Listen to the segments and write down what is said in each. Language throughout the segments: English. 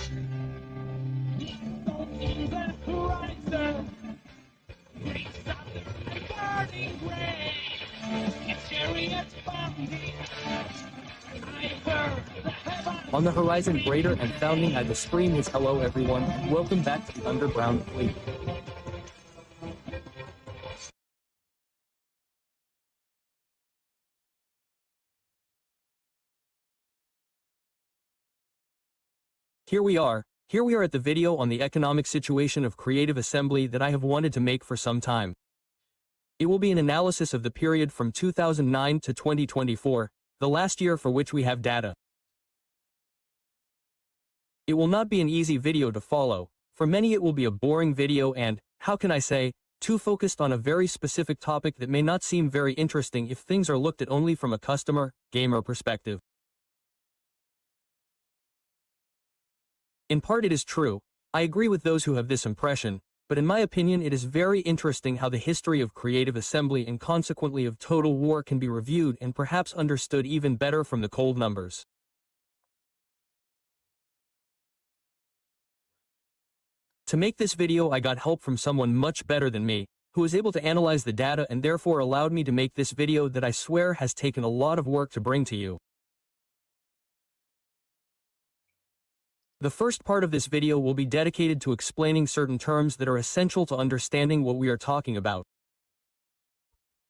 On the horizon, greater and founding at the screen is hello everyone, and welcome back to the Underground Fleet. Here we are at the video on the economic situation of Creative Assembly that I have wanted to make for some time. It will be an analysis of the period from 2009 to 2024, the last year for which we have data. It will not be an easy video to follow. For many it will be a boring video and, how can I say, too focused on a very specific topic that may not seem very interesting if things are looked at only from a customer, gamer perspective. In part it is true, I agree with those who have this impression, but in my opinion it is very interesting how the history of Creative Assembly and consequently of Total War can be reviewed and perhaps understood even better from the cold numbers. To make this video I got help from someone much better than me, who was able to analyze the data and therefore allowed me to make this video that I swear has taken a lot of work to bring to you. The first part of this video will be dedicated to explaining certain terms that are essential to understanding what we are talking about.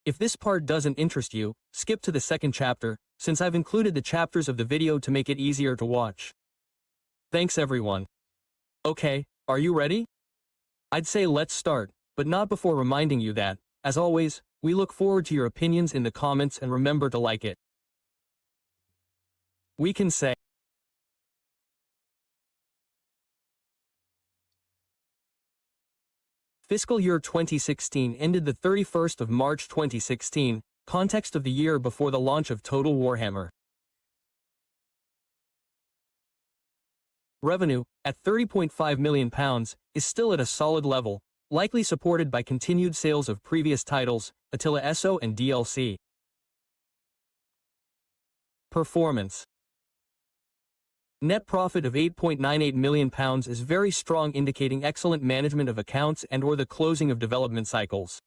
If this part doesn't interest you, skip to the second chapter, since I've included the chapters of the video to make it easier to watch. Thanks everyone. Okay, are you ready? I'd say let's start, but not before reminding you that, as always, we look forward to your opinions in the comments and remember to like it. We can say Fiscal year 2016 ended the 31st of March 2016, context of the year before the launch of Total Warhammer. Revenue, at £30.5 million, is still at a solid level, likely supported by continued sales of previous titles, Attila SO and DLC. Performance. Net profit of £8.98 million is very strong, indicating excellent management of accounts and/or the closing of development cycles.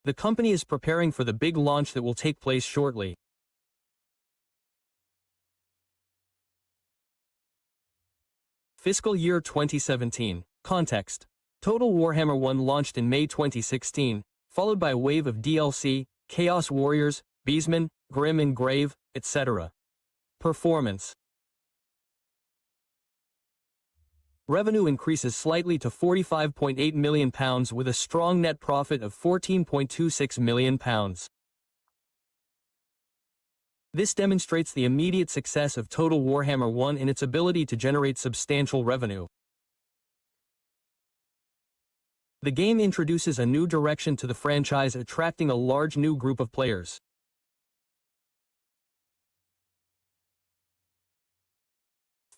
The company is preparing for the big launch that will take place shortly. Fiscal year 2017. Context. Total Warhammer 1 launched in May 2016, followed by a wave of DLC, Chaos Warriors, Beastmen, Grim and Grave, etc. Performance. Revenue increases slightly to £45.8 million with a strong net profit of £14.26 million. This demonstrates the immediate success of Total Warhammer 1 and its ability to generate substantial revenue. The game introduces a new direction to the franchise, attracting a large new group of players.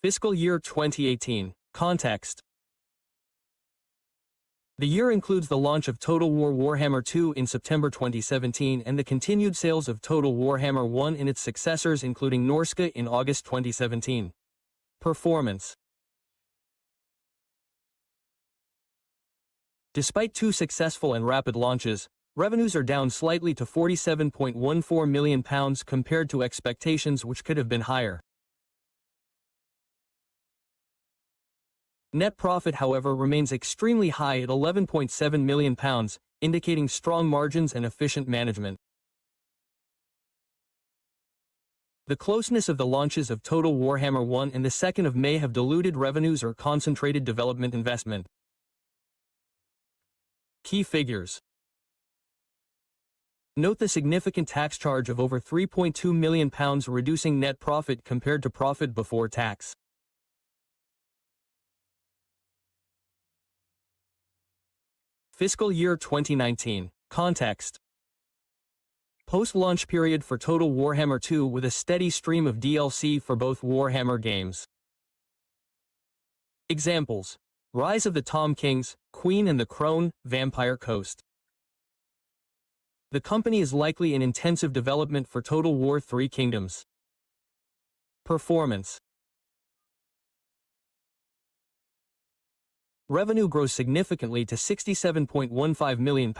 Fiscal year 2018. Context. The year includes the launch of Total War Warhammer 2 in September 2017 and the continued sales of Total Warhammer 1 and its successors including Norska in August 2017. Performance. Despite two successful and rapid launches, revenues are down slightly to £47.14 million compared to expectations which could have been higher. Net profit, however, remains extremely high at £11.7 million, indicating strong margins and efficient management. The closeness of the launches of Total Warhammer 1 and the 2nd of May have diluted revenues or concentrated development investment. Key figures. Note the significant tax charge of over £3.2 million, reducing net profit compared to profit before tax. Fiscal year 2019. Context. Post-launch period for Total Warhammer 2 with a steady stream of DLC for both Warhammer games. Examples: Rise of the Tom Kings, Queen and the Crone, Vampire Coast. The company is likely in intensive development for Total War 3 Kingdoms. Performance. Revenue grows significantly to £67.15 million,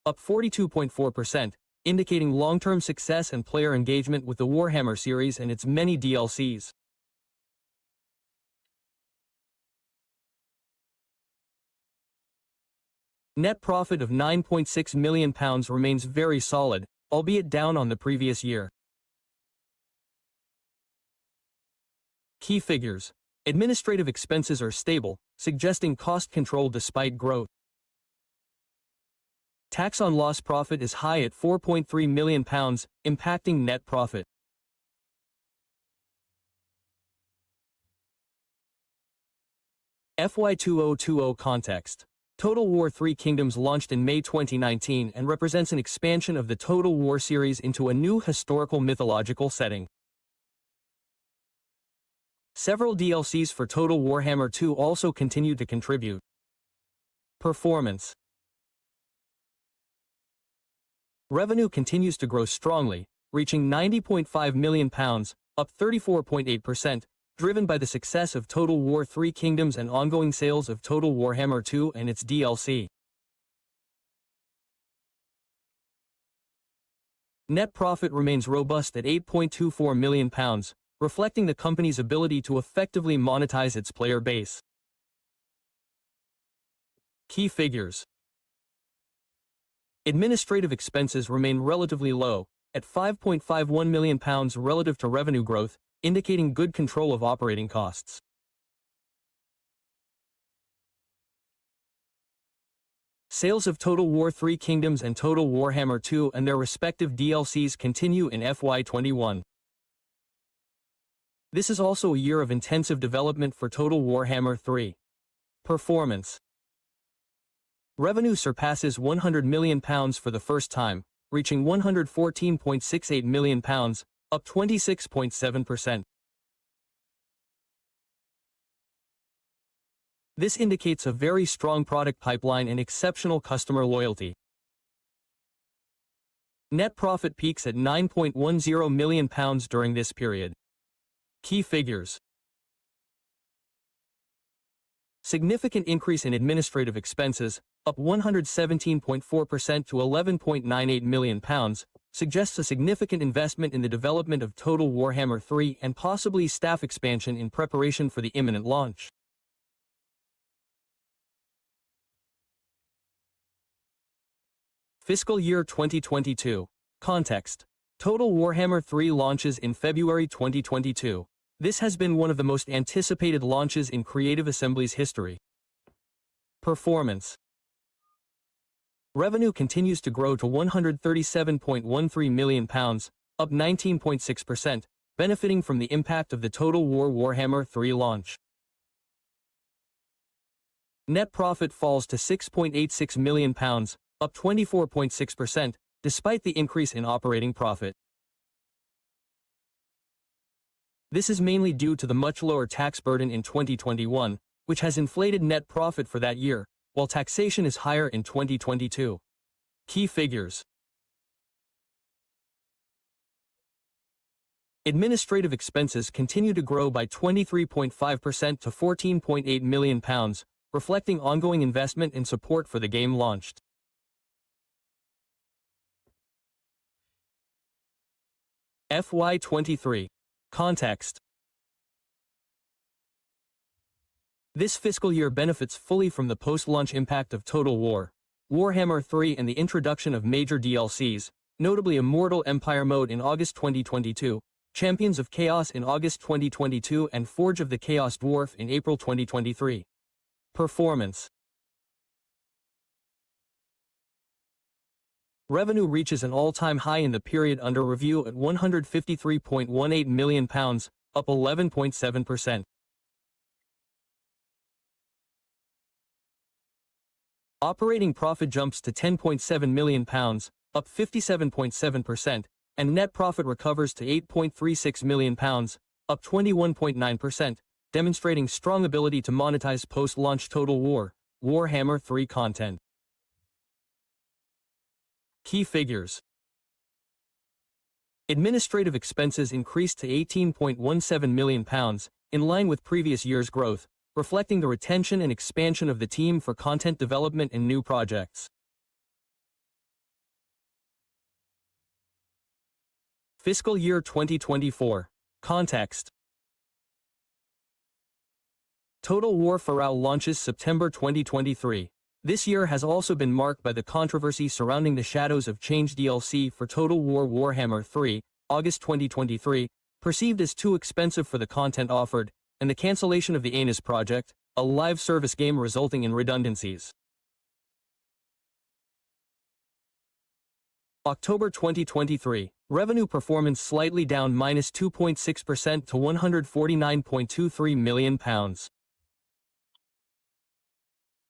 up 42.4%, indicating long-term success and player engagement with the Warhammer series and its many DLCs. Net profit of £9.6 million remains very solid, albeit down on the previous year. Key figures. Administrative expenses are stable, suggesting cost control despite growth. Tax on loss profit is high at £4.3 million, impacting net profit. FY 2020 context. Total War 3 Kingdoms launched in May 2019 and represents an expansion of the Total War series into a new historical mythological setting. Several DLCs for Total Warhammer 2 also continue to contribute. Performance. Revenue continues to grow strongly, reaching £90.5 million, up 34.8%, driven by the success of Total War 3 Kingdoms and ongoing sales of Total Warhammer 2 and its DLC. Net profit remains robust at £8.24 million, reflecting the company's ability to effectively monetize its player base. Key figures. Administrative expenses remain relatively low, at £5.51 million relative to revenue growth, indicating good control of operating costs. Sales of Total War 3 Kingdoms and Total Warhammer 2 and their respective DLCs continue in FY 21. This is also a year of intensive development for Total Warhammer 3. Performance. Revenue surpasses £100 million for the first time, reaching £114.68 million, up 26.7%. This indicates a very strong product pipeline and exceptional customer loyalty. Net profit peaks at £9.10 million during this period. Key figures. Significant increase in administrative expenses, up 117.4% to £11.98 million, suggests a significant investment in the development of Total Warhammer 3 and possibly staff expansion in preparation for the imminent launch. Fiscal year 2022. Context. Total Warhammer 3 launches in February 2022. This has been one of the most anticipated launches in Creative Assembly's history. Performance. Revenue continues to grow to £137.13 million, up 19.6%, benefiting from the impact of the Total War Warhammer 3 launch. Net profit falls to £6.86 million, up 24.6%, despite the increase in operating profit. This is mainly due to the much lower tax burden in 2021, which has inflated net profit for that year, while taxation is higher in 2022. Key figures. Administrative expenses continue to grow by 23.5% to £14.8 million, reflecting ongoing investment and support for the game launched. FY 23. Context. This fiscal year benefits fully from the post-launch impact of Total War, Warhammer 3 and the introduction of major DLCs, notably Immortal Empire Mode in August 2022, Champions of Chaos in August 2022 and Forge of the Chaos Dwarf in April 2023. Performance. Revenue reaches an all-time high in the period under review at £153.18 million, up 11.7%. Operating profit jumps to £10.7 million, up 57.7%, and net profit recovers to £8.36 million, up 21.9%, demonstrating strong ability to monetize post-launch Total War, Warhammer 3 content. Key figures. Administrative expenses increased to £18.17 million, in line with previous year's growth, reflecting the retention and expansion of the team for content development and new projects. Fiscal year 2024. Context. Total War Pharaoh launches September 2023. This year has also been marked by the controversy surrounding the Shadows of Change DLC for Total War Warhammer 3, August 2023, perceived as too expensive for the content offered, and the cancellation of the Hyenas project, a live service game resulting in redundancies. October 2023. Revenue performance slightly down -2.6% to £149.23 million.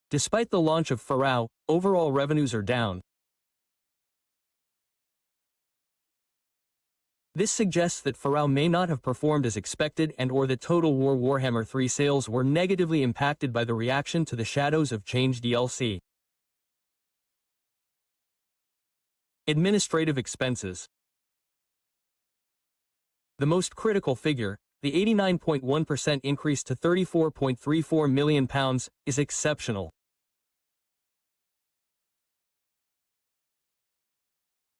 Despite the launch of Pharaoh, overall revenues are down. This suggests that Pharaoh may not have performed as expected and/or that Total War Warhammer 3 sales were negatively impacted by the reaction to the Shadows of Change DLC. Administrative expenses. The most critical figure, the 89.1% increase to £34.34 million, is exceptional.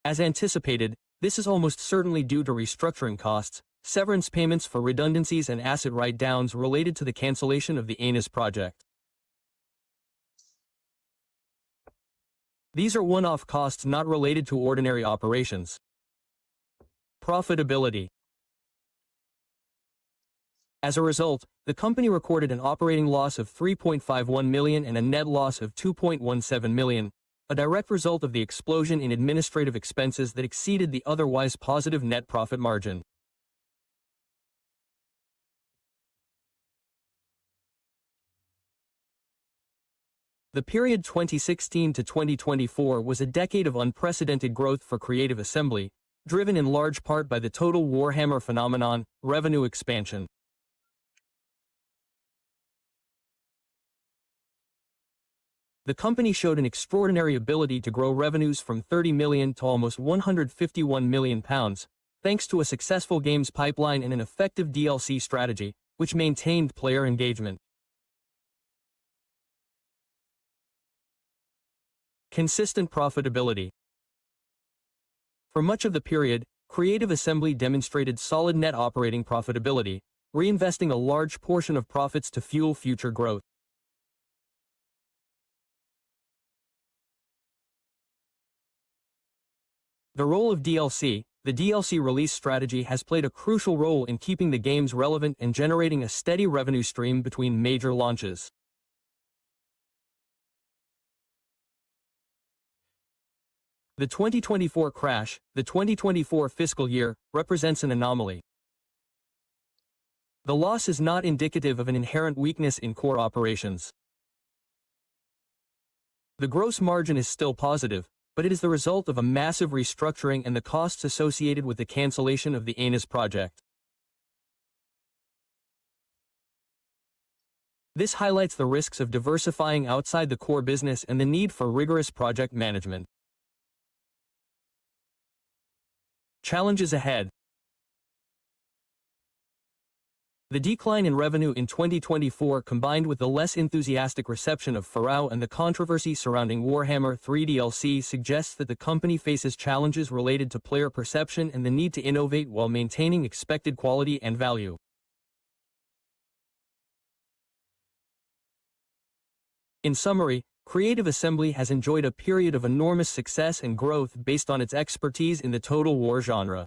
As anticipated, this is almost certainly due to restructuring costs, severance payments for redundancies and asset write-downs related to the cancellation of the Hyenas project. These are one-off costs not related to ordinary operations. Profitability. As a result, the company recorded an operating loss of £3.51 million and a net loss of £2.17 million, a direct result of the explosion in administrative expenses that exceeded the otherwise positive net profit margin. The period 2016 to 2024 was a decade of unprecedented growth for Creative Assembly, driven in large part by the Total Warhammer phenomenon, revenue expansion. The company showed an extraordinary ability to grow revenues from £30 million to almost £151 million, thanks to a successful games pipeline and an effective DLC strategy, which maintained player engagement. Consistent profitability. For much of the period, Creative Assembly demonstrated solid net operating profitability, reinvesting a large portion of profits to fuel future growth. The role of DLC, the DLC release strategy has played a crucial role in keeping the games relevant and generating a steady revenue stream between major launches. The 2024 crash, the 2024 fiscal year, represents an anomaly. The loss is not indicative of an inherent weakness in core operations. The gross margin is still positive, but it is the result of a massive restructuring and the costs associated with the cancellation of the Hyenas project. This highlights the risks of diversifying outside the core business and the need for rigorous project management. Challenges ahead. The decline in revenue in 2024 combined with the less enthusiastic reception of Pharaoh and the controversy surrounding Warhammer 3 DLC suggests that the company faces challenges related to player perception and the need to innovate while maintaining expected quality and value. In summary, Creative Assembly has enjoyed a period of enormous success and growth based on its expertise in the Total War genre.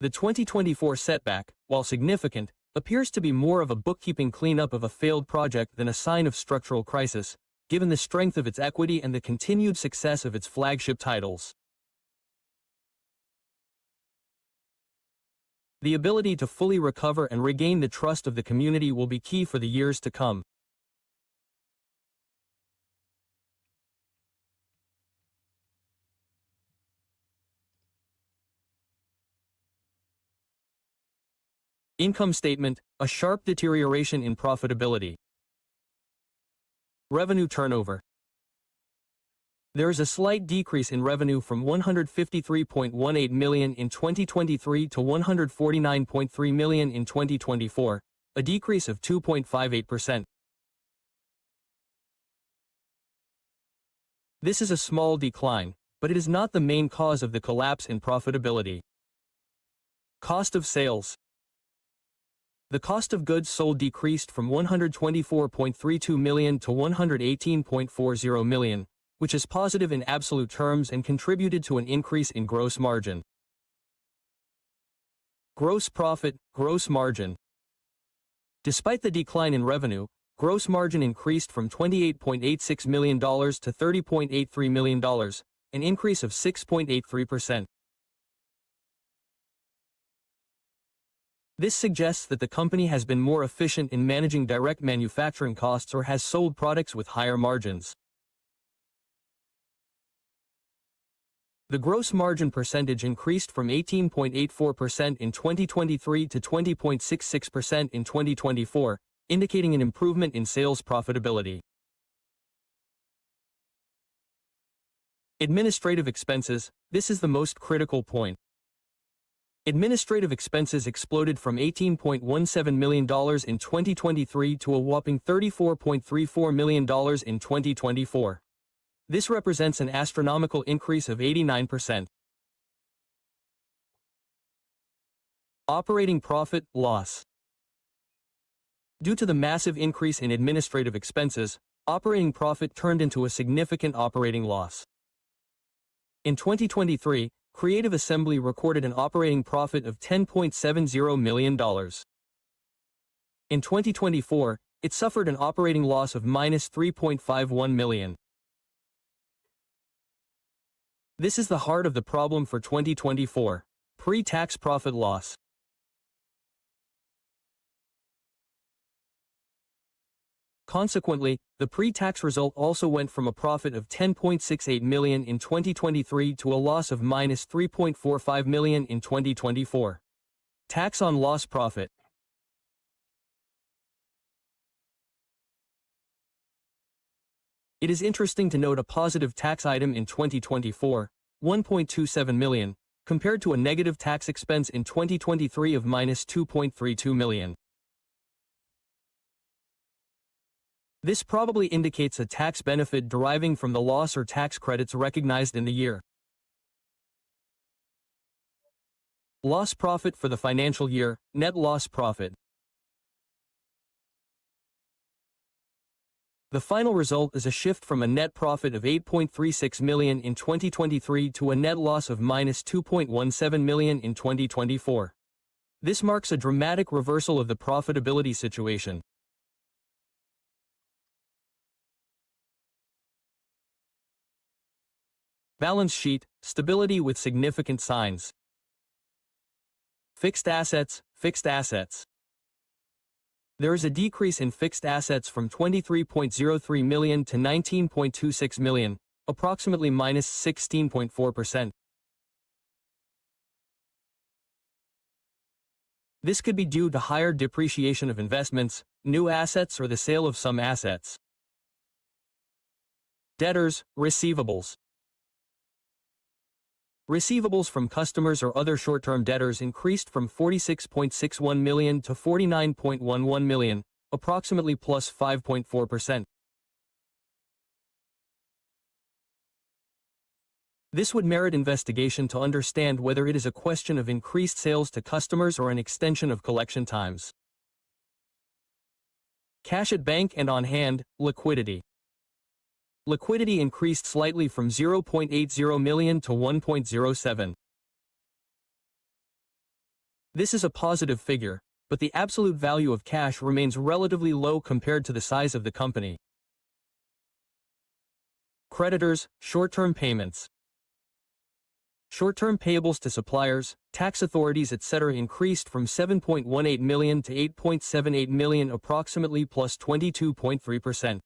The 2024 setback, while significant, appears to be more of a bookkeeping cleanup of a failed project than a sign of structural crisis, given the strength of its equity and the continued success of its flagship titles. The ability to fully recover and regain the trust of the community will be key for the years to come. Income statement, a sharp deterioration in profitability. Revenue turnover. There is a slight decrease in revenue from 153.18 million in 2023 to 149.3 million in 2024, a decrease of 2.58%. This is a small decline, but it is not the main cause of the collapse in profitability. Cost of sales. The cost of goods sold decreased from 124.32 million to 118.40 million, which is positive in absolute terms and contributed to an increase in gross margin. Gross profit, gross margin. Despite the decline in revenue, gross margin increased from $28.86 million to $30.83 million, an increase of 6.83%. This suggests that the company has been more efficient in managing direct manufacturing costs or has sold products with higher margins. The gross margin percentage increased from 18.84% in 2023 to 20.66% in 2024, indicating an improvement in sales profitability. Administrative expenses. This is the most critical point. Administrative expenses exploded from $18.17 million in 2023 to a whopping $34.34 million in 2024. This represents an astronomical increase of 89%. Operating profit, loss. Due to the massive increase in administrative expenses, operating profit turned into a significant operating loss. In 2023, Creative Assembly recorded an operating profit of $10.70 million. In 2024, it suffered an operating loss of -$3.51 million. This is the heart of the problem for 2024. Pre-tax profit loss. Consequently, the pre-tax result also went from a profit of $10.68 million in 2023 to a loss of -$3.45 million in 2024. Tax on loss profit. It is interesting to note a positive tax item in 2024, $1.27 million, compared to a negative tax expense in 2023 of -$2.32 million. This probably indicates a tax benefit deriving from the loss or tax credits recognized in the year. Loss profit for the financial year, net loss profit. The final result is a shift from a net profit of $8.36 million in 2023 to a net loss of -$2.17 million in 2024. This marks a dramatic reversal of the profitability situation. Balance sheet, stability with significant signs. Fixed assets, fixed assets. There is a decrease in fixed assets from $23.03 million to $19.26 million, approximately -16.4%. This could be due to higher depreciation of investments, new assets, or the sale of some assets. Debtors, receivables. Receivables from customers or other short-term debtors increased from $46.61 million to $49.11 million, approximately plus 5.4%. This would merit investigation to understand whether it is a question of increased sales to customers or an extension of collection times. Cash at bank and on hand, liquidity. Liquidity increased slightly from $0.80 million to $1.07. This is a positive figure, but the absolute value of cash remains relatively low compared to the size of the company. Creditors, short-term payments. Short-term payables to suppliers, tax authorities, etc. increased from $7.18 million to $8.78 million, approximately plus 22.3%.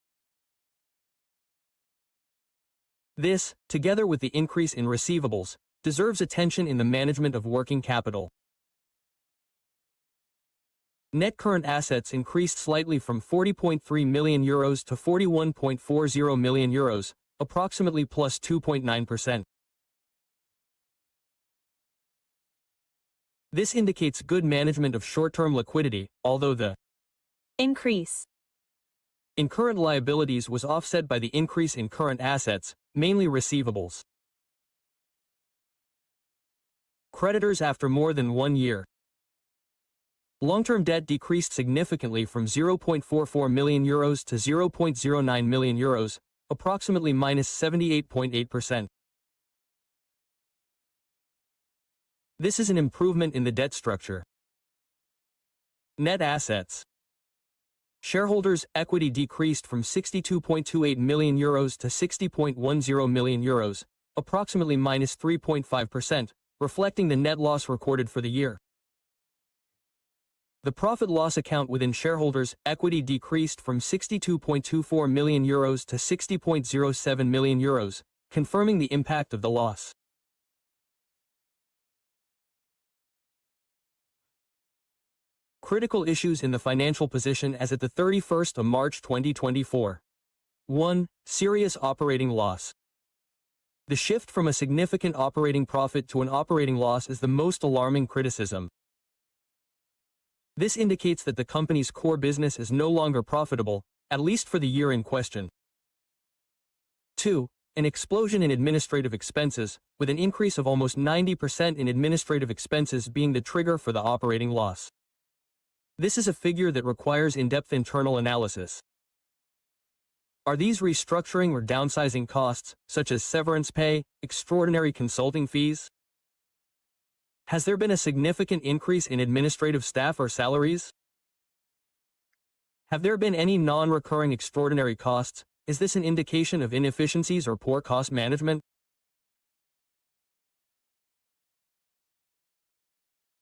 This, together with the increase in receivables, deserves attention in the management of working capital. Net current assets increased slightly from €40.3 million to €41.40 million, approximately plus 2.9%. This indicates good management of short-term liquidity, although the increase in current liabilities was offset by the increase in current assets, mainly receivables. Creditors after more than 1 year. Long-term debt decreased significantly from €0.44 million to €0.09 million, approximately minus 78.8%. This is an improvement in the debt structure. Net assets. Shareholders' equity decreased from €62.28 million to €60.10 million, approximately minus 3.5%, reflecting the net loss recorded for the year. The profit-loss account within shareholders' equity decreased from €62.24 million to €60.07 million, confirming the impact of the loss. Critical issues in the financial position as at the 31st of March 2024. 1. Serious operating loss. The shift from a significant operating profit to an operating loss is the most alarming criticism. This indicates that the company's core business is no longer profitable, at least for the year in question. 2. An explosion in administrative expenses, with an increase of almost 90% in administrative expenses being the trigger for the operating loss. This is a figure that requires in-depth internal analysis. Are these restructuring or downsizing costs, such as severance pay, extraordinary consulting fees? Has there been a significant increase in administrative staff or salaries? Have there been any non-recurring extraordinary costs? Is this an indication of inefficiencies or poor cost management?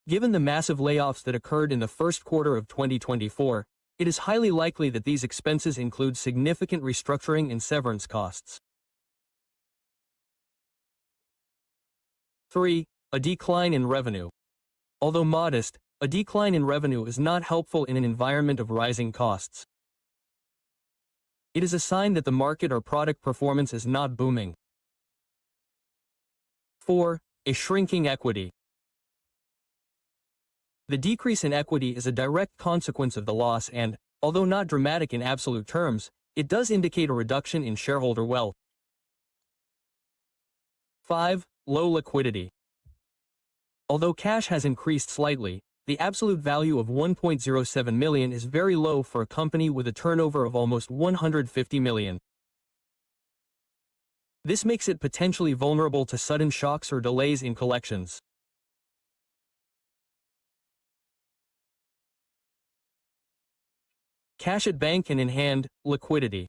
Given the massive layoffs that occurred in the first quarter of 2024, it is highly likely that these expenses include significant restructuring and severance costs. 3. A decline in revenue. Although modest, a decline in revenue is not helpful in an environment of rising costs. It is a sign that the market or product performance is not booming. 4. A shrinking equity. The decrease in equity is a direct consequence of the loss and, although not dramatic in absolute terms, it does indicate a reduction in shareholder wealth. 5. Low liquidity. Although cash has increased slightly, the absolute value of $1.07 million is very low for a company with a turnover of almost $150 million. This makes it potentially vulnerable to sudden shocks or delays in collections. Cash at bank and in hand, liquidity.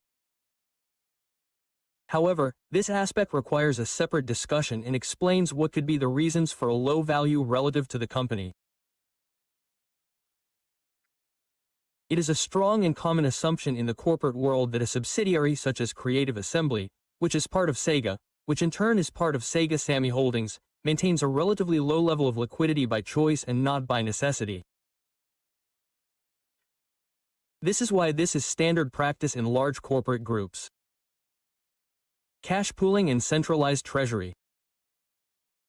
However, this aspect requires a separate discussion and explains what could be the reasons for a low value relative to the company. It is a strong and common assumption in the corporate world that a subsidiary such as Creative Assembly, which is part of Sega, which in turn is part of Sega Sammy Holdings, maintains a relatively low level of liquidity by choice and not by necessity. This is why this is standard practice in large corporate groups. Cash pooling and centralized treasury.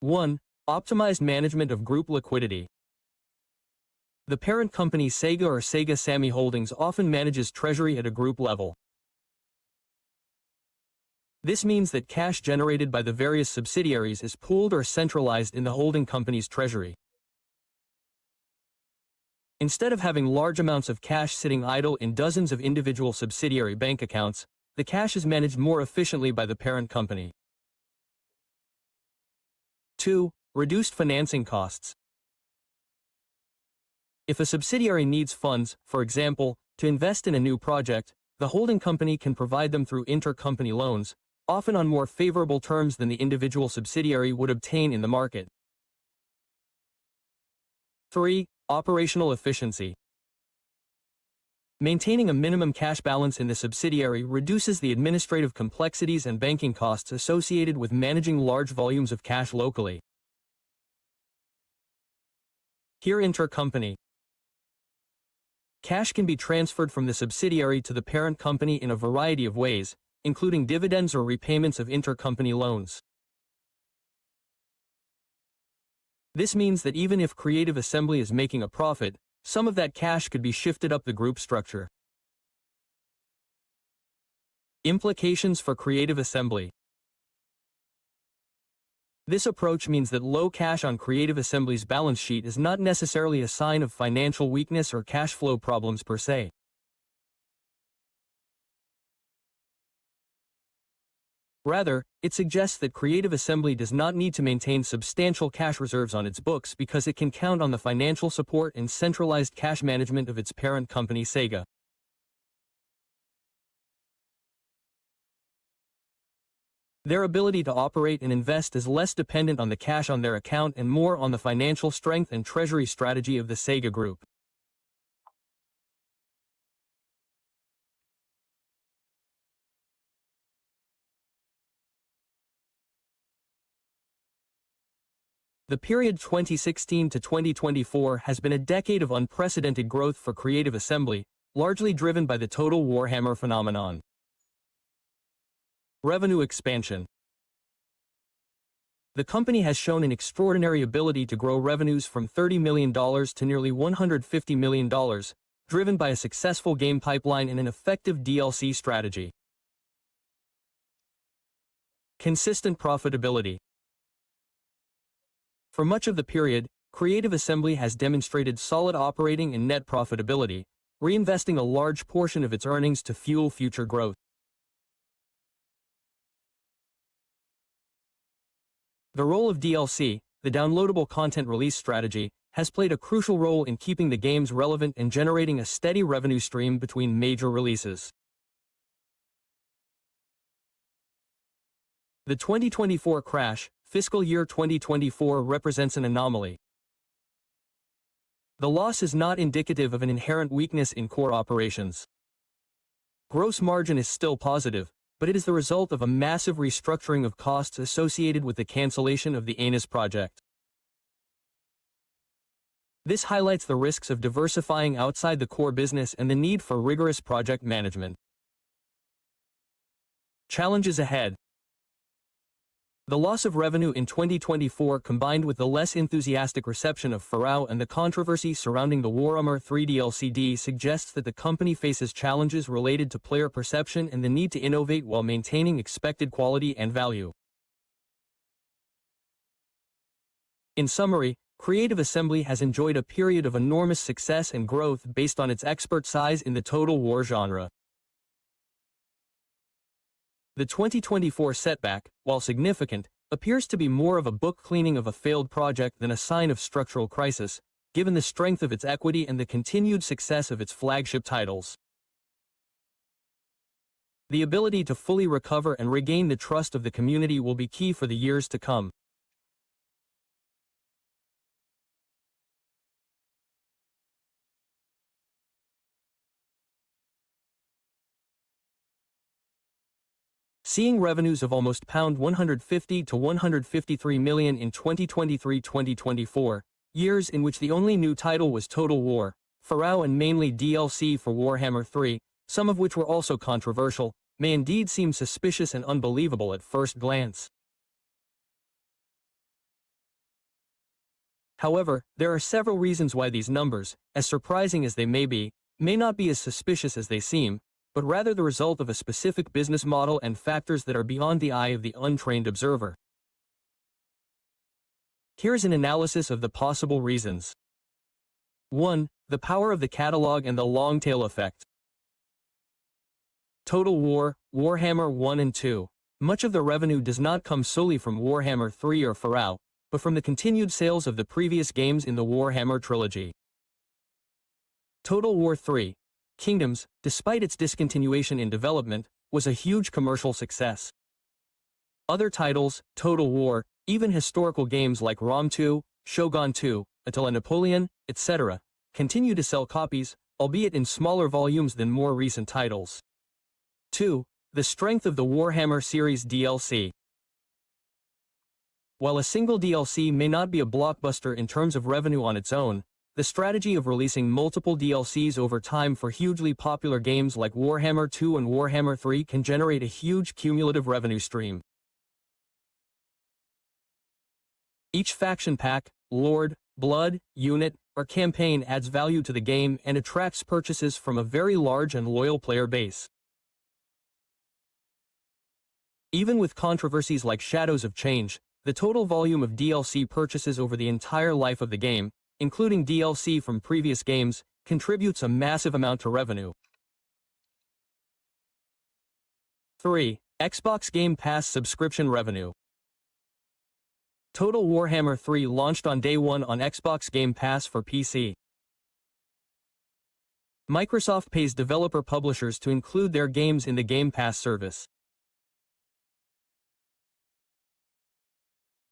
1. Optimized management of group liquidity. The parent company Sega or Sega Sammy Holdings often manages treasury at a group level. This means that cash generated by the various subsidiaries is pooled or centralized in the holding company's treasury. Instead of having large amounts of cash sitting idle in dozens of individual subsidiary bank accounts, the cash is managed more efficiently by the parent company. 2. Reduced financing costs. If a subsidiary needs funds, for example, to invest in a new project, the holding company can provide them through intercompany loans, often on more favorable terms than the individual subsidiary would obtain in the market. 3. Operational efficiency. Maintaining a minimum cash balance in the subsidiary reduces the administrative complexities and banking costs associated with managing large volumes of cash locally. Here intercompany. Cash can be transferred from the subsidiary to the parent company in a variety of ways, including dividends or repayments of intercompany loans. This means that even if Creative Assembly is making a profit, some of that cash could be shifted up the group structure. Implications for Creative Assembly. This approach means that low cash on Creative Assembly's balance sheet is not necessarily a sign of financial weakness or cash flow problems per se. Rather, it suggests that Creative Assembly does not need to maintain substantial cash reserves on its books because it can count on the financial support and centralized cash management of its parent company Sega. Their ability to operate and invest is less dependent on the cash on their account and more on the financial strength and treasury strategy of the Sega Group. The period 2016 to 2024 has been a decade of unprecedented growth for Creative Assembly, largely driven by the Total Warhammer phenomenon. Revenue expansion. The company has shown an extraordinary ability to grow revenues from $30 million to nearly $150 million, driven by a successful game pipeline and an effective DLC strategy. Consistent profitability. For much of the period, Creative Assembly has demonstrated solid operating and net profitability, reinvesting a large portion of its earnings to fuel future growth. The role of DLC, the downloadable content release strategy, has played a crucial role in keeping the games relevant and generating a steady revenue stream between major releases. The 2024 crash, fiscal year 2024, represents an anomaly. The loss is not indicative of an inherent weakness in core operations. Gross margin is still positive, but it is the result of a massive restructuring of costs associated with the cancellation of the Hyenas project. This highlights the risks of diversifying outside the core business and the need for rigorous project management. Challenges ahead. The loss of revenue in 2024 combined with the less enthusiastic reception of Pharaoh and the controversy surrounding the Warhammer 3 DLC suggests that the company faces challenges related to player perception and the need to innovate while maintaining expected quality and value. In summary, Creative Assembly has enjoyed a period of enormous success and growth based on its expert size in the Total War genre. The 2024 setback, while significant, appears to be more of a book cleaning of a failed project than a sign of structural crisis, given the strength of its equity and the continued success of its flagship titles. The ability to fully recover and regain the trust of the community will be key for the years to come. Seeing revenues of almost £150 to £153 million in 2023-2024, years in which the only new title was Total War, Pharaoh and mainly DLC for Warhammer 3, some of which were also controversial, may indeed seem suspicious and unbelievable at first glance. However, there are several reasons why these numbers, as surprising as they may not be as suspicious as they seem, but rather the result of a specific business model and factors that are beyond the eye of the untrained observer. Here's an analysis of the possible reasons. 1. The power of the catalog and the long tail effect. Total War, Warhammer 1 and 2. Much of the revenue does not come solely from Warhammer 3 or Pharaoh, but from the continued sales of the previous games in the Warhammer trilogy. Total War 3. Kingdoms, despite its discontinuation in development, was a huge commercial success. Other titles, Total War, even historical games like Rom 2, Shogun 2, Attila Napoleon, etc., continue to sell copies, albeit in smaller volumes than more recent titles. 2. The strength of the Warhammer series DLC. While a single DLC may not be a blockbuster in terms of revenue on its own, the strategy of releasing multiple DLCs over time for hugely popular games like Warhammer 2 and Warhammer 3 can generate a huge cumulative revenue stream. Each faction pack, Lord, Blood, Unit, or campaign adds value to the game and attracts purchases from a very large and loyal player base. Even with controversies like Shadows of Change, the total volume of DLC purchases over the entire life of the game, including DLC from previous games, contributes a massive amount to revenue. 3. Xbox Game Pass subscription revenue. Total Warhammer 3 launched on day 1 on Xbox Game Pass for PC. Microsoft pays developer publishers to include their games in the Game Pass service.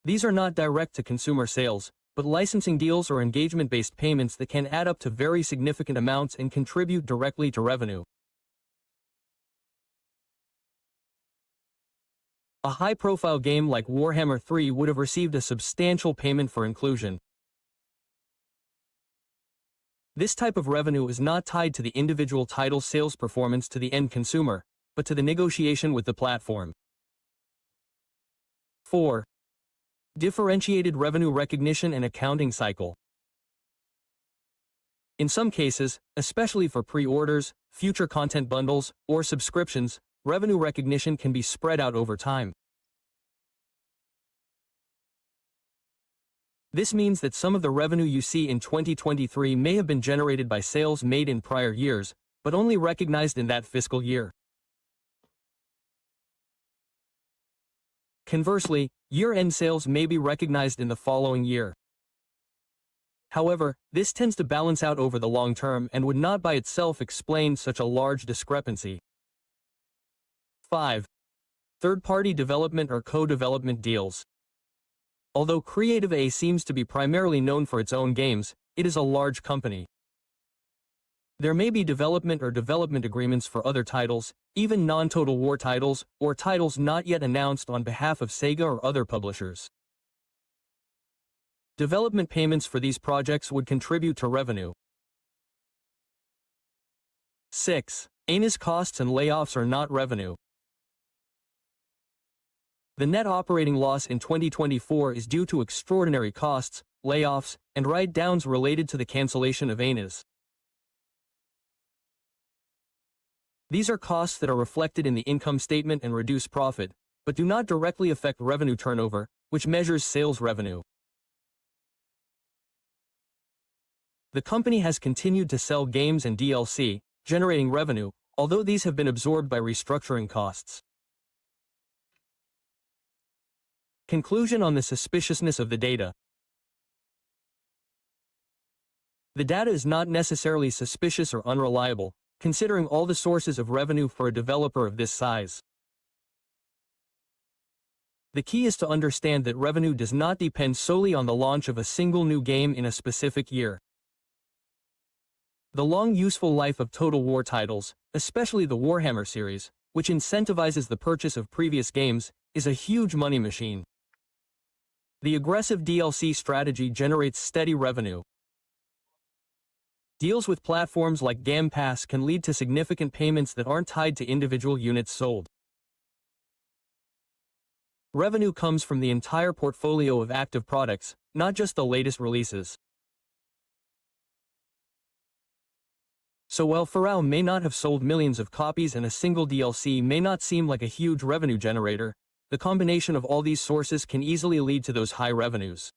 These are not direct-to-consumer sales, but licensing deals or engagement-based payments that can add up to very significant amounts and contribute directly to revenue. A high-profile game like Warhammer 3 would have received a substantial payment for inclusion. This type of revenue is not tied to the individual title's sales performance to the end consumer, but to the negotiation with the platform. 4. Differentiated revenue recognition and accounting cycle. In some cases, especially for pre-orders, future content bundles, or subscriptions, revenue recognition can be spread out over time. This means that some of the revenue you see in 2023 may have been generated by sales made in prior years, but only recognized in that fiscal year. Conversely, year-end sales may be recognized in the following year. However, this tends to balance out over the long term and would not by itself explain such a large discrepancy. 5. Third-party development or co-development deals. Although Creative A seems to be primarily known for its own games, it is a large company. There may be development or development agreements for other titles, even non-Total War titles, or titles not yet announced on behalf of Sega or other publishers. Development payments for these projects would contribute to revenue. 6. Hyenas costs and layoffs are not revenue. The net operating loss in 2024 is due to extraordinary costs, layoffs, and write-downs related to the cancellation of Hyenas. These are costs that are reflected in the income statement and reduce profit, but do not directly affect revenue turnover, which measures sales revenue. The company has continued to sell games and DLC, generating revenue, although these have been absorbed by restructuring costs. Conclusion on the suspiciousness of the data. The data is not necessarily suspicious or unreliable, considering all the sources of revenue for a developer of this size. The key is to understand that revenue does not depend solely on the launch of a single new game in a specific year. The long useful life of Total War titles, especially the Warhammer series, which incentivizes the purchase of previous games, is a huge money machine. The aggressive DLC strategy generates steady revenue. Deals with platforms like Game Pass can lead to significant payments that aren't tied to individual units sold. Revenue comes from the entire portfolio of active products, not just the latest releases. So while Pharaoh may not have sold millions of copies and a single DLC may not seem like a huge revenue generator, the combination of all these sources can easily lead to those high revenues.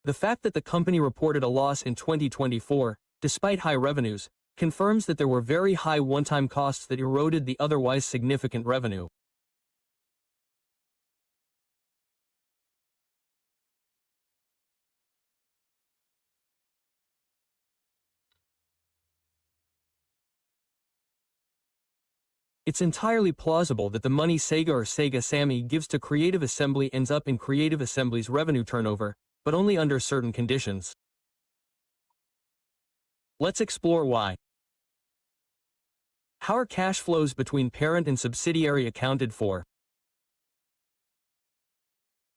The fact that the company reported a loss in 2024, despite high revenues, confirms that there were very high one-time costs that eroded the otherwise significant revenue. It's entirely plausible that the money Sega or Sega Sammy gives to Creative Assembly ends up in Creative Assembly's revenue turnover, but only under certain conditions. Let's explore why. How are cash flows between parent and subsidiary accounted for?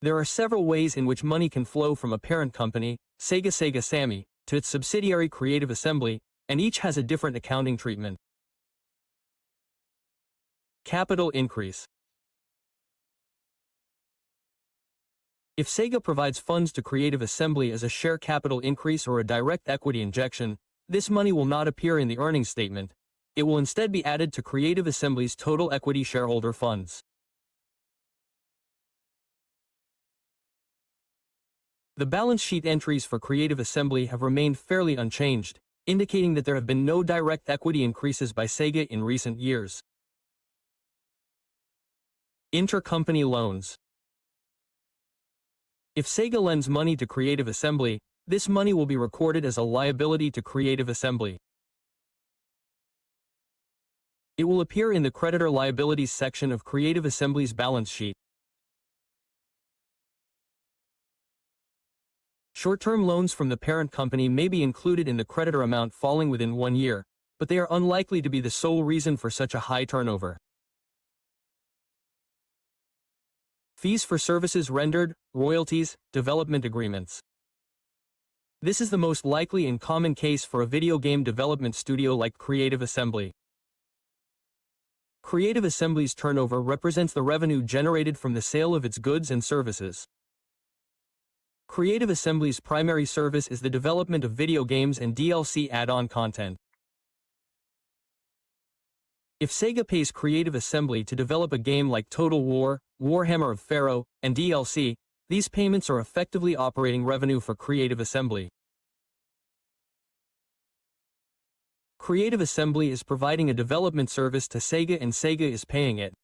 There are several ways in which money can flow from a parent company, Sega Sammy, to its subsidiary Creative Assembly, and each has a different accounting treatment. Capital increase. If Sega provides funds to Creative Assembly as a share capital increase or a direct equity injection, this money will not appear in the earnings statement. It will instead be added to Creative Assembly's total equity shareholder funds. The balance sheet entries for Creative Assembly have remained fairly unchanged, indicating that there have been no direct equity increases by Sega in recent years. Intercompany loans. If Sega lends money to Creative Assembly, this money will be recorded as a liability to Creative Assembly. It will appear in the creditor liabilities section of Creative Assembly's balance sheet. Short-term loans from the parent company may be included in the creditor amount falling within 1 year, but they are unlikely to be the sole reason for such a high turnover. Fees for services rendered, royalties, development agreements. This is the most likely and common case for a video game development studio like Creative Assembly. Creative Assembly's turnover represents the revenue generated from the sale of its goods and services. Creative Assembly's primary service is the development of video games and DLC add-on content. If Sega pays Creative Assembly to develop a game like Total War, Warhammer of Pharaoh, and DLC, these payments are effectively operating revenue for Creative Assembly. Creative Assembly is providing a development service to Sega and Sega is paying it.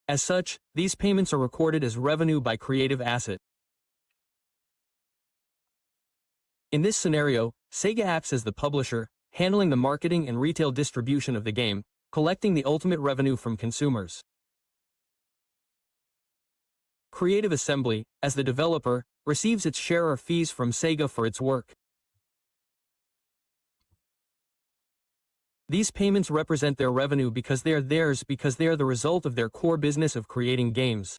As such, these payments are recorded as revenue by Creative Asset. In this scenario, Sega acts as the publisher, handling the marketing and retail distribution of the game, collecting the ultimate revenue from consumers. Creative Assembly, as the developer, receives its share of fees from Sega for its work. These payments represent their revenue because they are theirs because they are the result of their core business of creating games.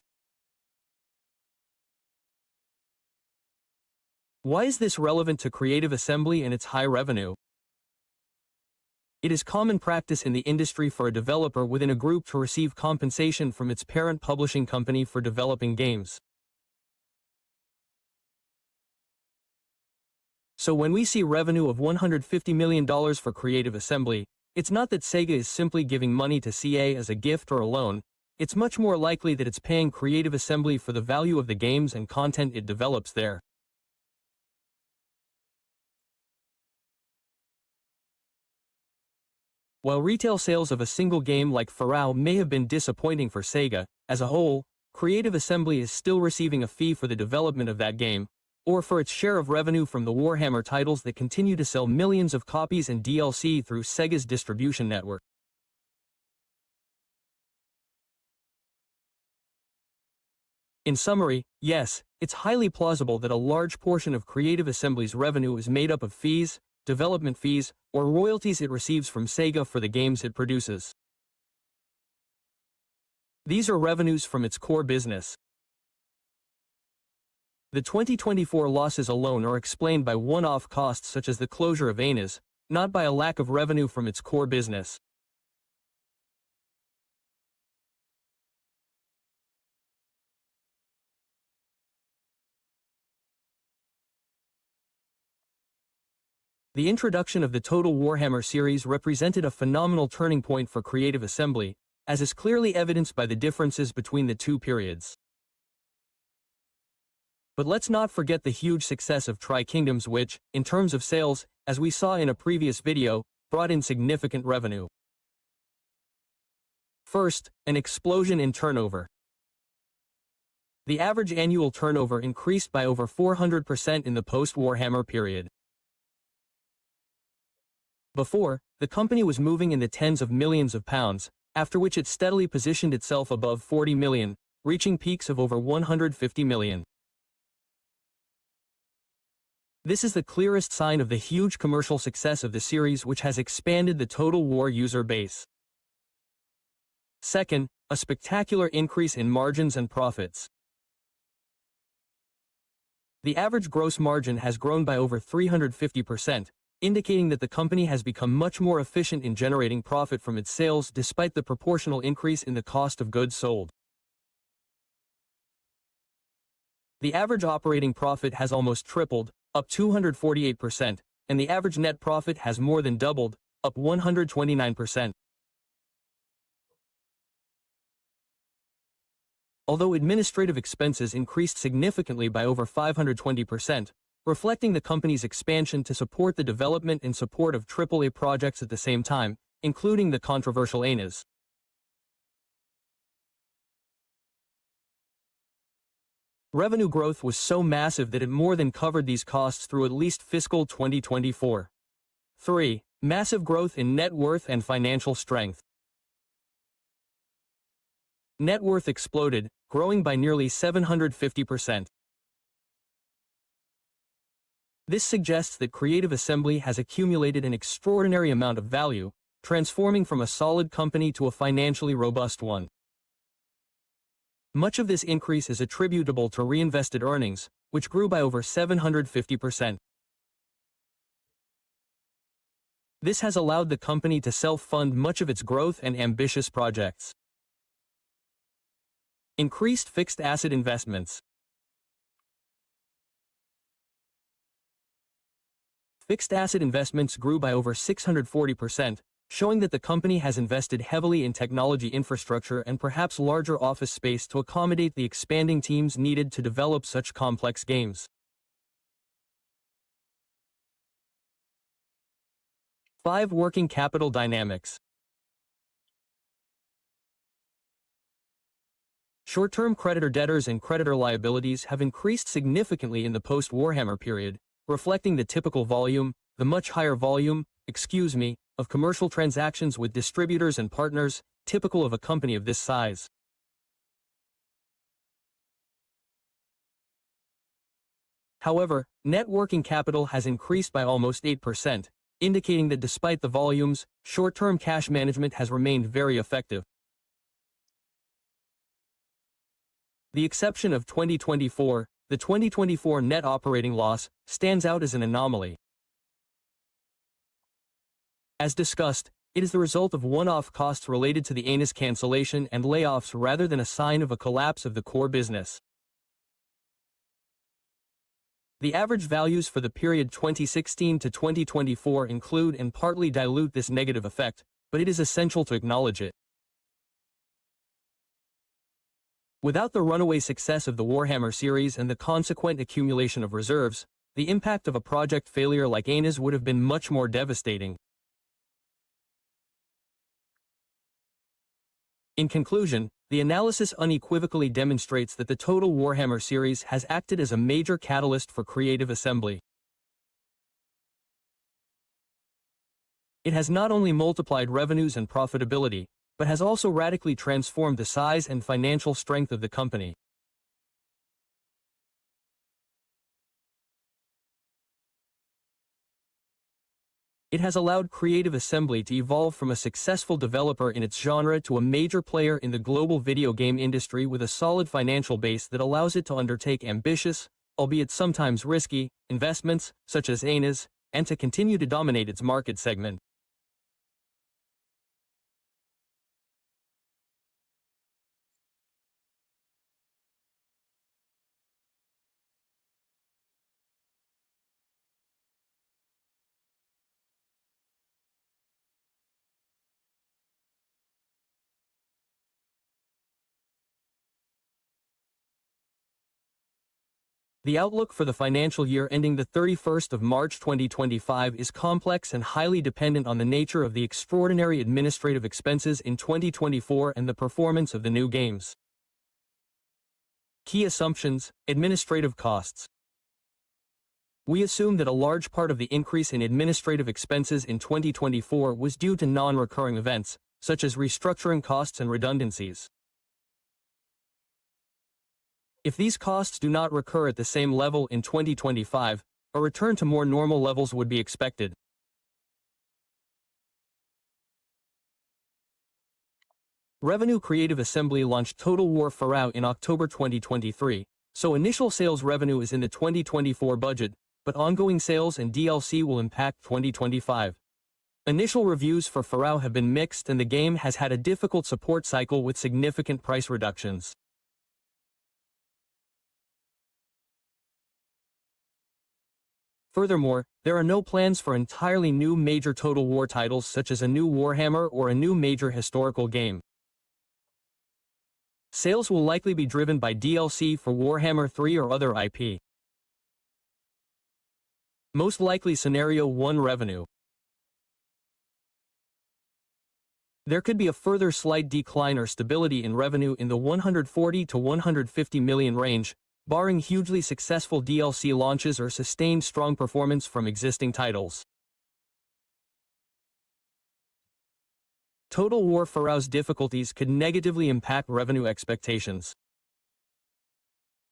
Why is this relevant to Creative Assembly and its high revenue? It is common practice in the industry for a developer within a group to receive compensation from its parent publishing company for developing games. So when we see revenue of $150 million for Creative Assembly, it's not that Sega is simply giving money to CA as a gift or a loan. It's much more likely that it's paying Creative Assembly for the value of the games and content it develops there. While retail sales of a single game like Pharaoh may have been disappointing for Sega, as a whole, Creative Assembly is still receiving a fee for the development of that game, or for its share of revenue from the Warhammer titles that continue to sell millions of copies and DLC through Sega's distribution network. In summary, yes, it's highly plausible that a large portion of Creative Assembly's revenue is made up of fees, development fees, or royalties it receives from Sega for the games it produces. These are revenues from its core business. The 2024 losses alone are explained by one-off costs such as the closure of Hyenas, not by a lack of revenue from its core business. The introduction of the Total Warhammer series represented a phenomenal turning point for Creative Assembly, as is clearly evidenced by the differences between the two periods. But let's not forget the huge success of Tri-Kingdoms which, in terms of sales, as we saw in a previous video, brought in significant revenue. First, an explosion in turnover. The average annual turnover increased by over 400% in the post-Warhammer period. Before, the company was moving in the tens of millions of pounds, after which it steadily positioned itself above 40 million, reaching peaks of over 150 million. This is the clearest sign of the huge commercial success of the series which has expanded the Total War user base. Second, a spectacular increase in margins and profits. The average gross margin has grown by over 350%, indicating that the company has become much more efficient in generating profit from its sales despite the proportional increase in the cost of goods sold. The average operating profit has almost tripled, up 248%, and the average net profit has more than doubled, up 129%. Although administrative expenses increased significantly by over 520%, reflecting the company's expansion to support the development and support of AAA projects at the same time, including the controversial Hyenas. Revenue growth was so massive that it more than covered these costs through at least fiscal 2024. 3. Massive growth in net worth and financial strength. Net worth exploded, growing by nearly 750%. This suggests that Creative Assembly has accumulated an extraordinary amount of value, transforming from a solid company to a financially robust one. Much of this increase is attributable to reinvested earnings, which grew by over 750%. This has allowed the company to self-fund much of its growth and ambitious projects. Increased fixed asset investments. Fixed asset investments grew by over 640%, showing that the company has invested heavily in technology infrastructure and perhaps larger office space to accommodate the expanding teams needed to develop such complex games. 5. Working capital dynamics. Short-term creditor debtors and creditor liabilities have increased significantly in the post-Warhammer period, reflecting the typical volume, the much higher volume, of commercial transactions with distributors and partners, typical of a company of this size. However, net working capital has increased by almost 8%, indicating that despite the volumes, short-term cash management has remained very effective. The exception of 2024, the 2024 net operating loss, stands out as an anomaly. As discussed, it is the result of one-off costs related to the Hyenas cancellation and layoffs rather than a sign of a collapse of the core business. The average values for the period 2016 to 2024 include and partly dilute this negative effect, but it is essential to acknowledge it. Without the runaway success of the Warhammer series and the consequent accumulation of reserves, the impact of a project failure like Hyenas would have been much more devastating. In conclusion, the analysis unequivocally demonstrates that the total Warhammer series has acted as a major catalyst for Creative Assembly. It has not only multiplied revenues and profitability, but has also radically transformed the size and financial strength of the company. It has allowed Creative Assembly to evolve from a successful developer in its genre to a major player in the global video game industry with a solid financial base that allows it to undertake ambitious, albeit sometimes risky, investments, such as Hyenas, and to continue to dominate its market segment. The outlook for the financial year ending the 31st of March 2025 is complex and highly dependent on the nature of the extraordinary administrative expenses in 2024 and the performance of the new games. Key assumptions: administrative costs. We assume that a large part of the increase in administrative expenses in 2024 was due to non-recurring events, such as restructuring costs and redundancies. If these costs do not recur at the same level in 2025, a return to more normal levels would be expected. Revenue Creative Assembly launched Total War Pharaoh in October 2023, so initial sales revenue is in the 2024 budget, but ongoing sales and DLC will impact 2025. Initial reviews for Pharaoh have been mixed and the game has had a difficult support cycle with significant price reductions. Furthermore, there are no plans for entirely new major Total War titles such as a new Warhammer or a new major historical game. Sales will likely be driven by DLC for Warhammer 3 or other IP. Most likely Scenario 1 revenue. There could be a further slight decline or stability in revenue in the 140 to 150 million range, barring hugely successful DLC launches or sustained strong performance from existing titles. Total War Pharaoh's difficulties could negatively impact revenue expectations.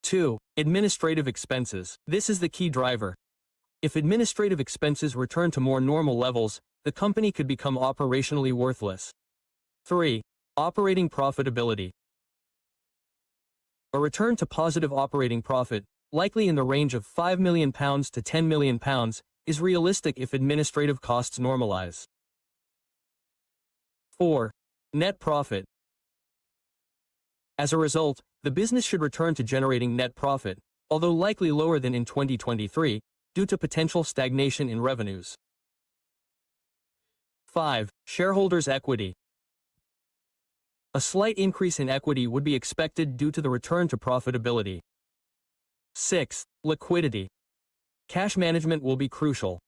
2. Administrative expenses. This is the key driver. If administrative expenses return to more normal levels, the company could become operationally worthless. 3. Operating profitability. A return to positive operating profit, likely in the range of £5 million to £10 million, is realistic if administrative costs normalize. 4. Net profit. As a result, the business should return to generating net profit, although likely lower than in 2023, due to potential stagnation in revenues. 5. Shareholders' equity. A slight increase in equity would be expected due to the return to profitability. 6. Liquidity. Cash management will be crucial.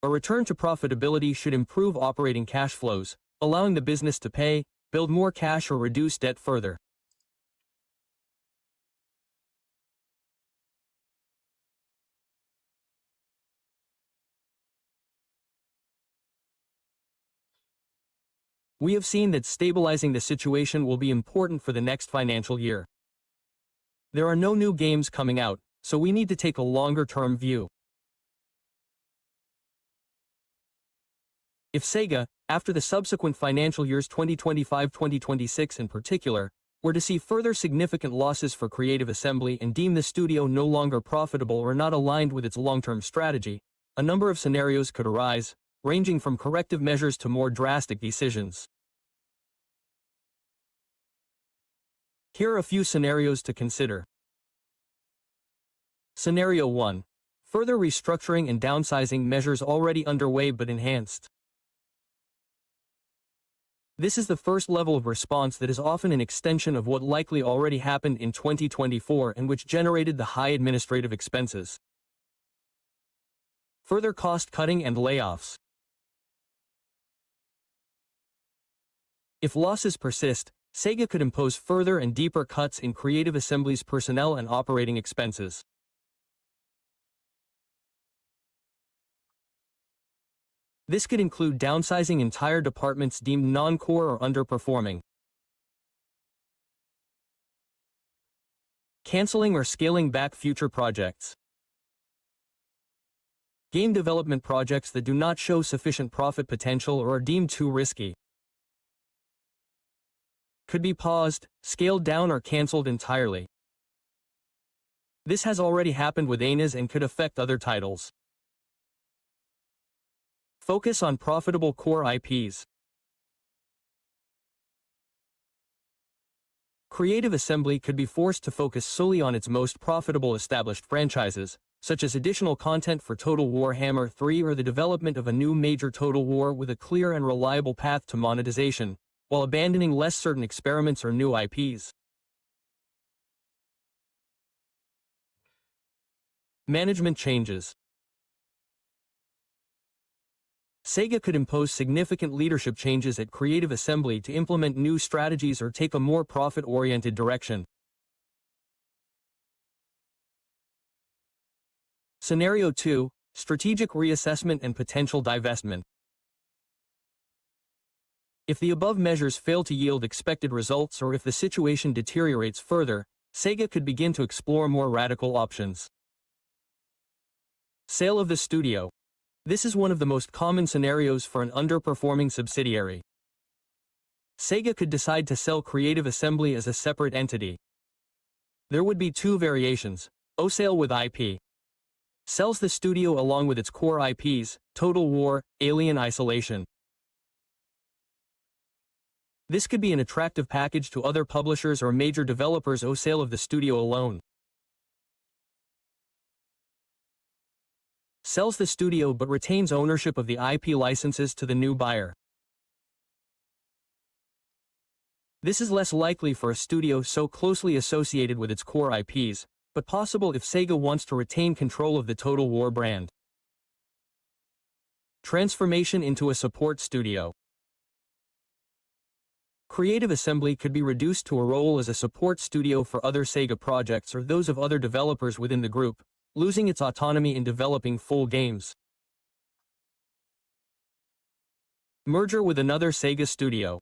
A return to profitability should improve operating cash flows, allowing the business to pay, build more cash or reduce debt further. We have seen that stabilizing the situation will be important for the next financial year. There are no new games coming out, so we need to take a longer-term view. If Sega, after the subsequent financial years 2025-2026 in particular, were to see further significant losses for Creative Assembly and deem the studio no longer profitable or not aligned with its long-term strategy, a number of scenarios could arise, ranging from corrective measures to more drastic decisions. Here are a few scenarios to consider. Scenario 1. Further restructuring and downsizing measures already underway but enhanced. This is the first level of response that is often an extension of what likely already happened in 2024 and which generated the high administrative expenses. Further cost-cutting and layoffs. If losses persist, Sega could impose further and deeper cuts in Creative Assembly's personnel and operating expenses. This could include downsizing entire departments deemed non-core or underperforming, canceling or scaling back future projects, game development projects that do not show sufficient profit potential or are deemed too risky, could be paused, scaled down or cancelled entirely. This has already happened with Hyenas and could affect other titles. Focus on profitable core IPs. Creative Assembly could be forced to focus solely on its most profitable established franchises, such as additional content for Total Warhammer 3 or the development of a new major Total War with a clear and reliable path to monetization, while abandoning less certain experiments or new IPs. Management changes. Sega could impose significant leadership changes at Creative Assembly to implement new strategies or take a more profit-oriented direction. Scenario 2. Strategic reassessment and potential divestment. If the above measures fail to yield expected results or if the situation deteriorates further, Sega could begin to explore more radical options. Sale of the studio. This is one of the most common scenarios for an underperforming subsidiary. Sega could decide to sell Creative Assembly as a separate entity. There would be two variations: O-sale with IP. Sells the studio along with its core IPs, Total War, Alien Isolation. This could be an attractive package to other publishers or major developers. O-sale of the studio alone. Sells the studio but retains ownership of the IP licenses to the new buyer. This is less likely for a studio so closely associated with its core IPs, but possible if Sega wants to retain control of the Total War brand. Transformation into a support studio. Creative Assembly could be reduced to a role as a support studio for other Sega projects or those of other developers within the group, losing its autonomy in developing full games. Merger with another Sega studio.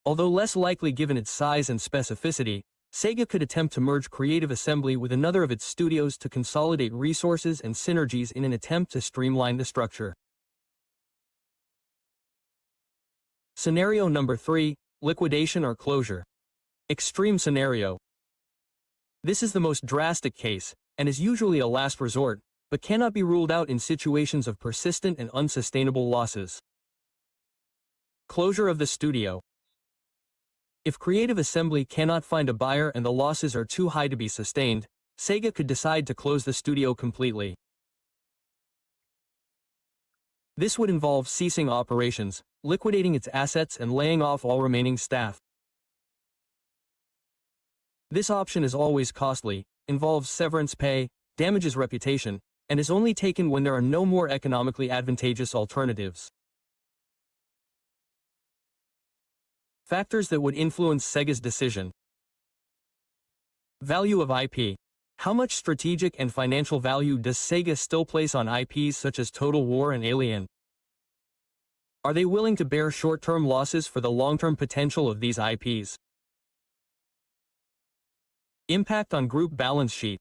Although less likely given its size and specificity, Sega could attempt to merge Creative Assembly with another of its studios to consolidate resources and synergies in an attempt to streamline the structure. Scenario number 3, liquidation or closure. Extreme scenario. This is the most drastic case, and is usually a last resort, but cannot be ruled out in situations of persistent and unsustainable losses. Closure of the studio. If Creative Assembly cannot find a buyer and the losses are too high to be sustained, Sega could decide to close the studio completely. This would involve ceasing operations, liquidating its assets and laying off all remaining staff. This option is always costly, involves severance pay, damages reputation, and is only taken when there are no more economically advantageous alternatives. Factors that would influence Sega's decision. Value of IP. How much strategic and financial value does Sega still place on IPs such as Total War and Alien? Are they willing to bear short-term losses for the long-term potential of these IPs? Impact on group balance sheet.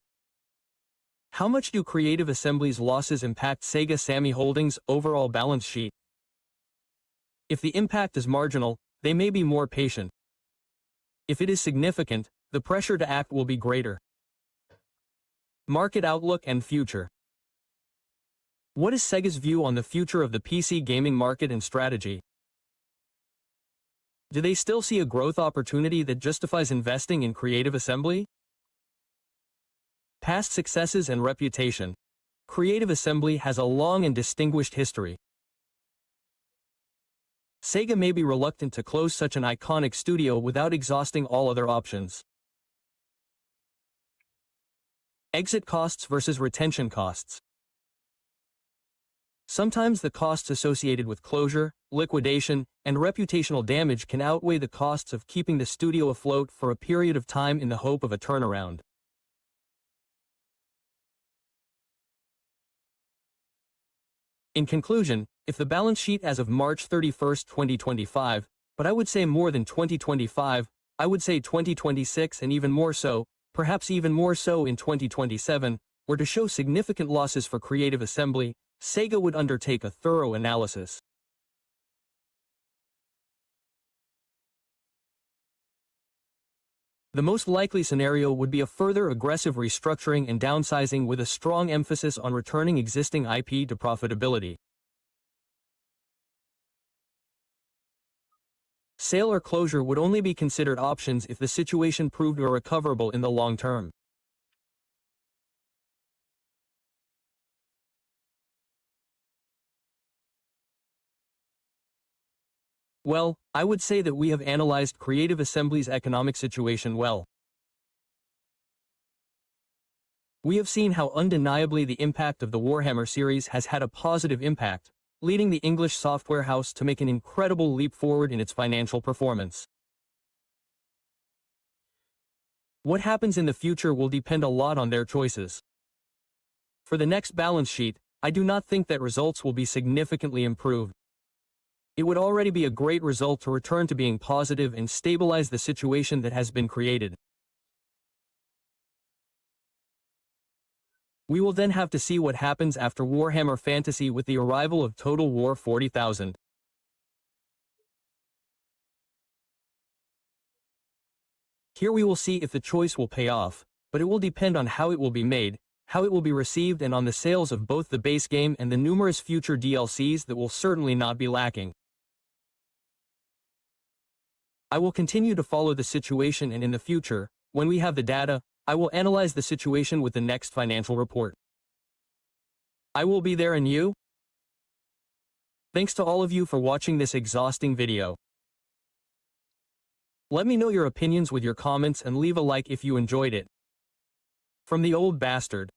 How much do Creative Assembly's losses impact Sega Sammy Holdings' overall balance sheet? If the impact is marginal, they may be more patient. If it is significant, the pressure to act will be greater. Market outlook and future. What is Sega's view on the future of the PC gaming market and strategy? Do they still see a growth opportunity that justifies investing in Creative Assembly? Past successes and reputation. Creative Assembly has a long and distinguished history. Sega may be reluctant to close such an iconic studio without exhausting all other options. Exit costs versus retention costs. Sometimes the costs associated with closure, liquidation, and reputational damage can outweigh the costs of keeping the studio afloat for a period of time in the hope of a turnaround. In conclusion, if the balance sheet as of March 31, 2025, but I would say more than 2025, I would say 2026 and even more so, perhaps even more so in 2027, were to show significant losses for Creative Assembly, Sega would undertake a thorough analysis. The most likely scenario would be a further aggressive restructuring and downsizing with a strong emphasis on returning existing IP to profitability. Sale or closure would only be considered options if the situation proved irrecoverable in the long term. Well, I would say that we have analyzed Creative Assembly's economic situation well. We have seen how undeniably the impact of the Warhammer series has had a positive impact, leading the English software house to make an incredible leap forward in its financial performance. What happens in the future will depend a lot on their choices. For the next balance sheet, I do not think that results will be significantly improved. It would already be a great result to return to being positive and stabilize the situation that has been created. We will then have to see what happens after Warhammer Fantasy with the arrival of Total War 40,000. Here we will see if the choice will pay off, but it will depend on how it will be made, how it will be received, and on the sales of both the base game and the numerous future DLCs that will certainly not be lacking. I will continue to follow the situation, and in the future, when we have the data, I will analyze the situation with the next financial report. I will be there, and you? Thanks to all of you for watching this exhausting video. Let me know your opinions with your comments and leave a like if you enjoyed it. From the old bastard.